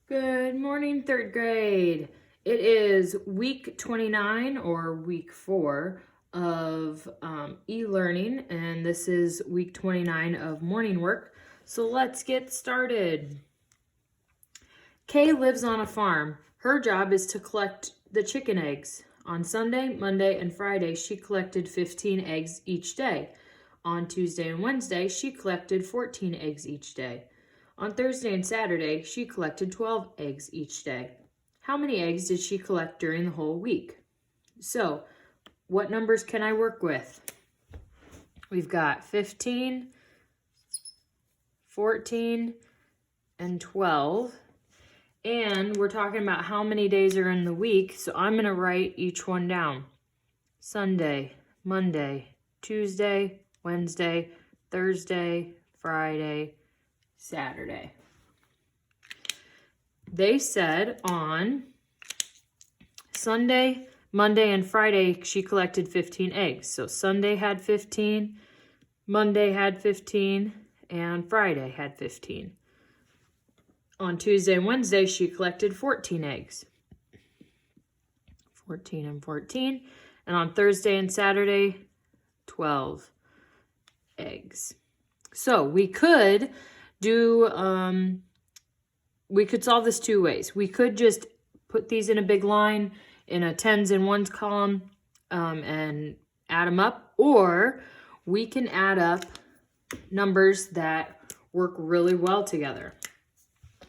Good morning, third grade. It is week 29 or week 4 of e-learning, and this is week 29 of morning work. So let's get started. Kay lives on a farm. Her job is to collect the chicken eggs. On Sunday, Monday, and Friday, she collected 15 eggs each day. On Tuesday and Wednesday, she collected 14 eggs each day. On Thursday and Saturday, she collected 12 eggs each day. How many eggs did she collect during the whole week? So, what numbers can I work with? We've got 15, 14, and 12. And we're talking about how many days are in the week, so I'm going to write each one down. Sunday, Monday, Tuesday, Wednesday, Thursday, Friday, Saturday. They said on Sunday, Monday, and Friday, she collected 15 eggs. So Sunday had 15, Monday had 15, and Friday had 15. On Tuesday and Wednesday, she collected 14 eggs. 14 and 14. And on Thursday and Saturday, 12 eggs. So we could we could solve this two ways. We could just put these in a big line in a tens and ones column and add them up, or we can add up numbers that work really well together.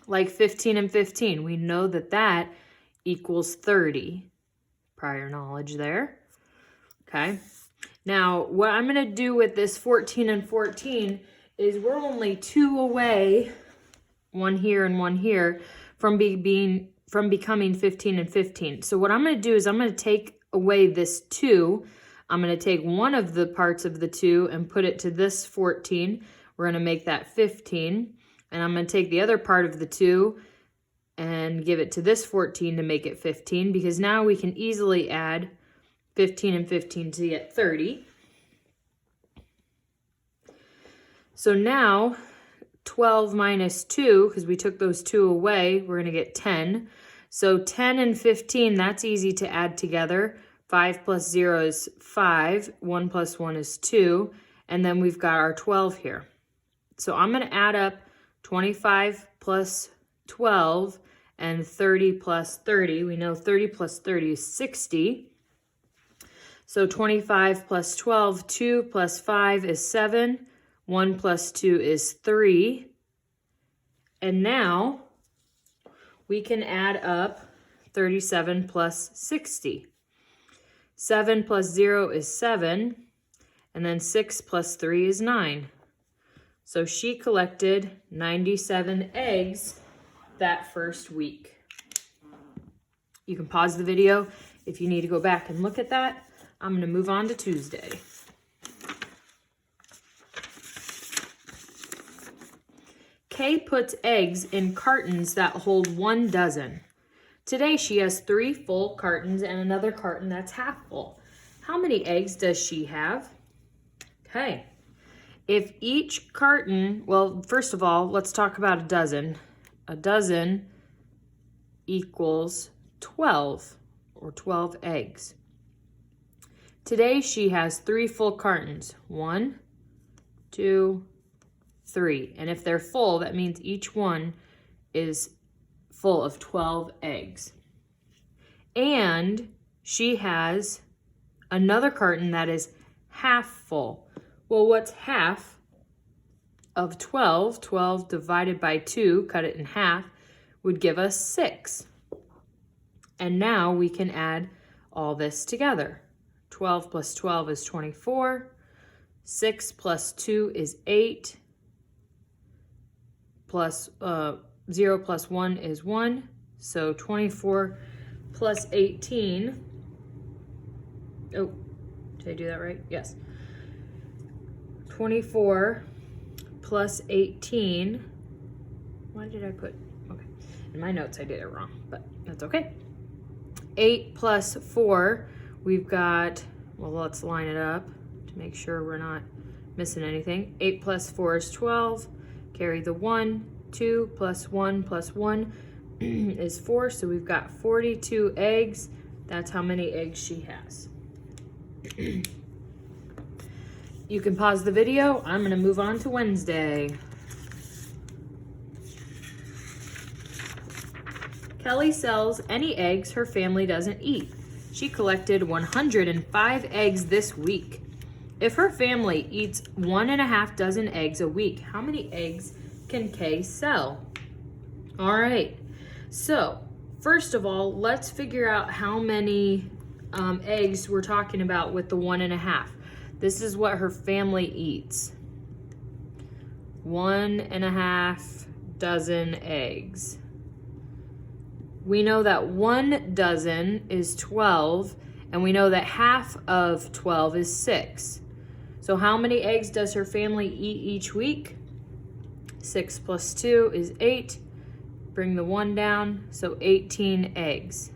Like 15 and 15, we know that that equals 30. Prior knowledge there. Okay. Now, what I'm going to do with this 14 and 14 is we're only 2 away, one here and one here, from becoming 15 and 15. So what I'm going to do is I'm going to take away this 2. I'm going to take one of the parts of the 2 and put it to this 14. We're going to make that 15. And I'm going to take the other part of the 2 and give it to this 14 to make it 15, because now we can easily add 15 and 15 to get 30. So now 12 minus 2, because we took those 2 away, we're going to get 10. So 10 and 15, that's easy to add together. 5 plus 0 is 5. 1 plus 1 is 2. And then we've got our 12 here. So I'm going to add up 25 plus 12 and 30 plus 30. We know 30 plus 30 is 60. So 25 plus 12, 2 plus 5 is 7. 1 plus 2 is 3. And now we can add up 37 plus 60. 7 plus 0 is 7. And then 6 plus 3 is 9. So she collected 97 eggs that first week. You can pause the video if you need to go back and look at that. I'm going to move on to Tuesday. Kay puts eggs in cartons that hold 1 dozen. Today she has 3 full cartons and another carton that's half full. How many eggs does she have? Okay. If each carton, well, first of all, let's talk about a dozen. A dozen equals 12, or 12 eggs. Today she has 3 full cartons. 1, 2, 3. And if they're full, that means each one is full of 12 eggs. And she has another carton that is half full. Well, what's half of 12? 12 divided by 2, cut it in half, would give us 6. And now we can add all this together. 12 plus 12 is 24. 6 plus 2 is 8. Plus 0 plus 1 is 1. So 24 plus 18. Oh, did I do that right? Yes. 24 plus 18. Why did I put, okay. In my notes I did it wrong, but that's okay. 8 plus 4, we've got, well, let's line it up to make sure we're not missing anything. 8 plus 4 is 12. Carry the 1. 2 plus 1 plus 1. is 4, so we've got 42 eggs. That's how many eggs she has. You can pause the video. I'm going to move on to Wednesday. Kelly sells any eggs her family doesn't eat. She collected 105 eggs this week. If her family eats 1.5 dozen eggs a week, how many eggs can Kay sell? All right, so first of all, let's figure out how many eggs we're talking about with the 1.5. This is what her family eats. 1.5 dozen eggs. We know that 1 dozen is 12, and we know that half of 12 is 6. So how many eggs does her family eat each week? 6 plus 2 is 8. Bring the 1 down, so 18 eggs.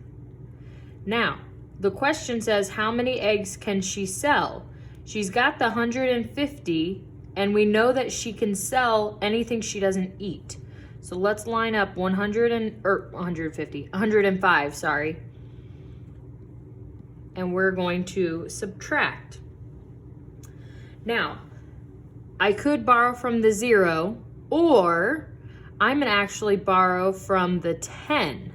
Now, the question says, how many eggs can she sell? She's got the 150, and we know that she can sell anything she doesn't eat. So let's line up 105, sorry. And we're going to subtract. Now, I could borrow from the 0, or I'm gonna actually borrow from the 10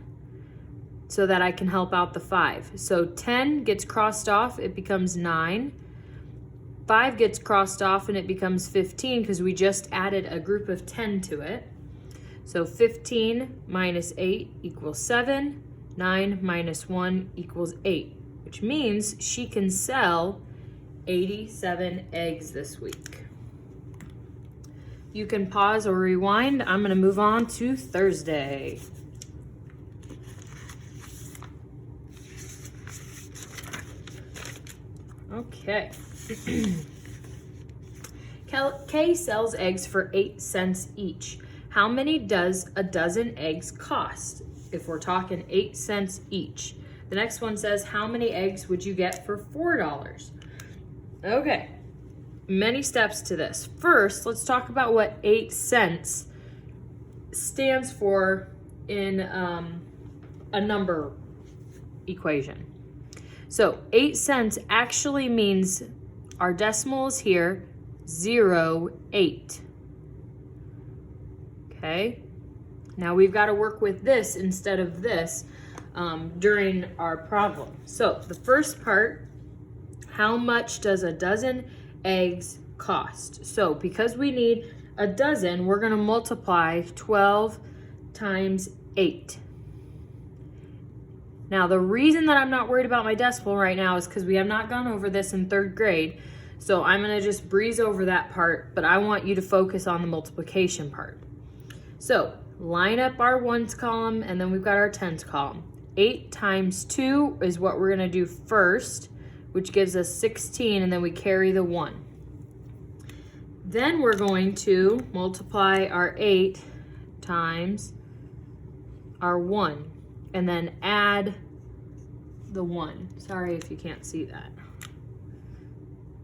so that I can help out the 5. So 10 gets crossed off, it becomes 9. 5 gets crossed off and it becomes 15 because we just added a group of 10 to it. So 15 minus 8 equals 7. 9 minus 1 equals 8, which means she can sell 87 eggs this week. You can pause or rewind. I'm going to move on to Thursday. Okay. Kay sells eggs for 8 cents each. How many does a dozen eggs cost? If we're talking 8 cents each. The next one says, how many eggs would you get for $4? Okay, many steps to this. First, let's talk about what 8 cents stands for in a number equation. So 8 cents actually means our decimal is here, 0.8. Okay, now we've got to work with this instead of this during our problem. So the first part, how much does a dozen eggs cost? So because we need a dozen, we're going to multiply 12 times 8. Now the reason that I'm not worried about my decimal right now is because we have not gone over this in 3rd grade. So I'm going to just breeze over that part, but I want you to focus on the multiplication part. So line up our ones column, and then we've got our tens column. 8 times 2 is what we're going to do first, which gives us 16, and then we carry the 1. Then we're going to multiply our 8 times our 1, and then add the 1. Sorry if you can't see that.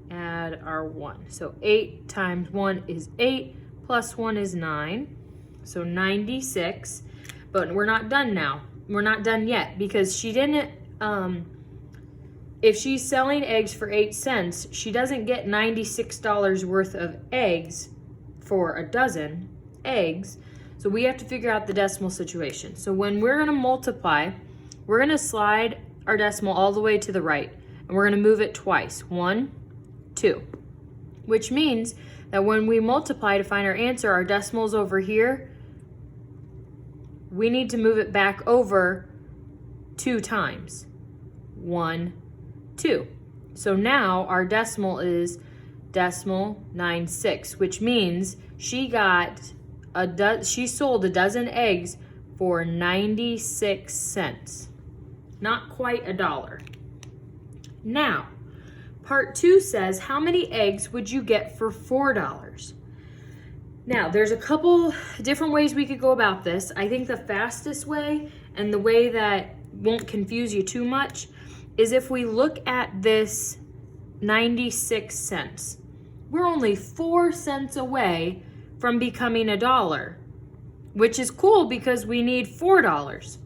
Add our 1. So 8 times 1 is 8, plus 1 is 9. So 96, but we're not done now. We're not done yet because she didn't, if she's selling eggs for 8 cents, she doesn't get $96 worth of eggs for a dozen eggs. So we have to figure out the decimal situation. So when we're gonna multiply, we're gonna slide our decimal all the way to the right, and we're gonna move it twice, 1, 2, which means that when we multiply to find our answer, our decimal's over here. We need to move it back over 2 times. 1, 2. So now our decimal is decimal 96, which means she sold a dozen eggs for 96 cents. Not quite $1. Now, part 2 says, how many eggs would you get for $4? Now, there's a couple different ways we could go about this. I think the fastest way, and the way that won't confuse you too much, is if we look at this 96 cents. We're only 4 cents away from becoming $1. which is cool because we need $4.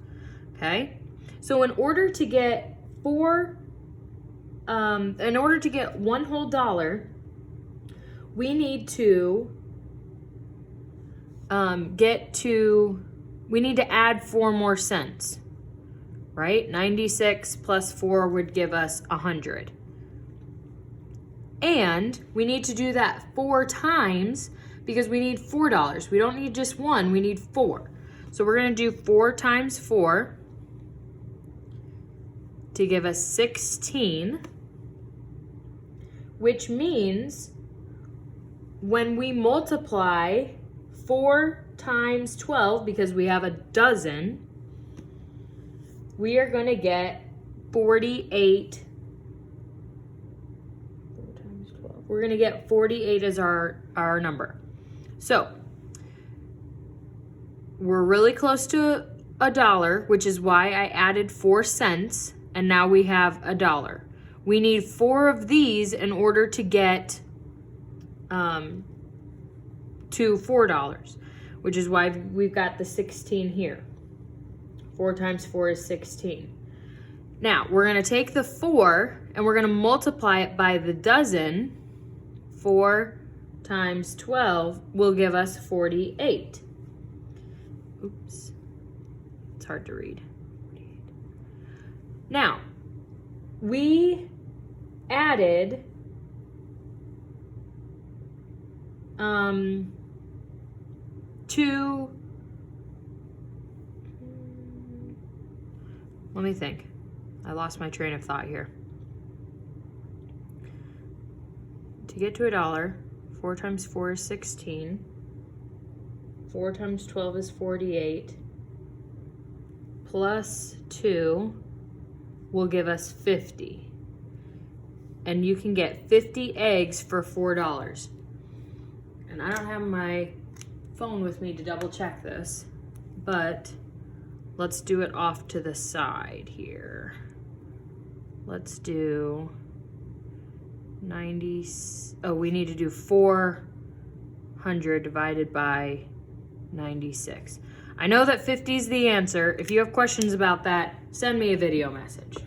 Okay, so in order to get one whole dollar, we need to we need to add 4 more cents, right? 96 plus 4 would give us 100. And we need to do that 4 times because we need $4. We don't need just 1, we need 4. So we're gonna do 4 times 4 to give us 16, which means when we multiply 4 times 12, because we have a dozen, we are going to get 48. 4 times 12. We're going to get 48 as our number. So we're really close to $1, which is why I added 4 cents, and now we have $1. We need 4 of these in order to get to $4, which is why we've got the 16 here. 4 times 4 is 16. Now, we're going to take the 4 and we're going to multiply it by the dozen. 4 times 12 will give us 48. Oops. It's hard to read. 48. Now, we added let me think. I lost my train of thought here. To get to $1, 4 times 4 is 16. 4 times 12 is 48. Plus 2 will give us 50. And you can get 50 eggs for $4. And I don't have my phone with me to double check this, but let's do it off to the side here. Let's do 90. Oh, we need to do 400 divided by 96. I know that 50 is the answer. If you have questions about that, send me a video message.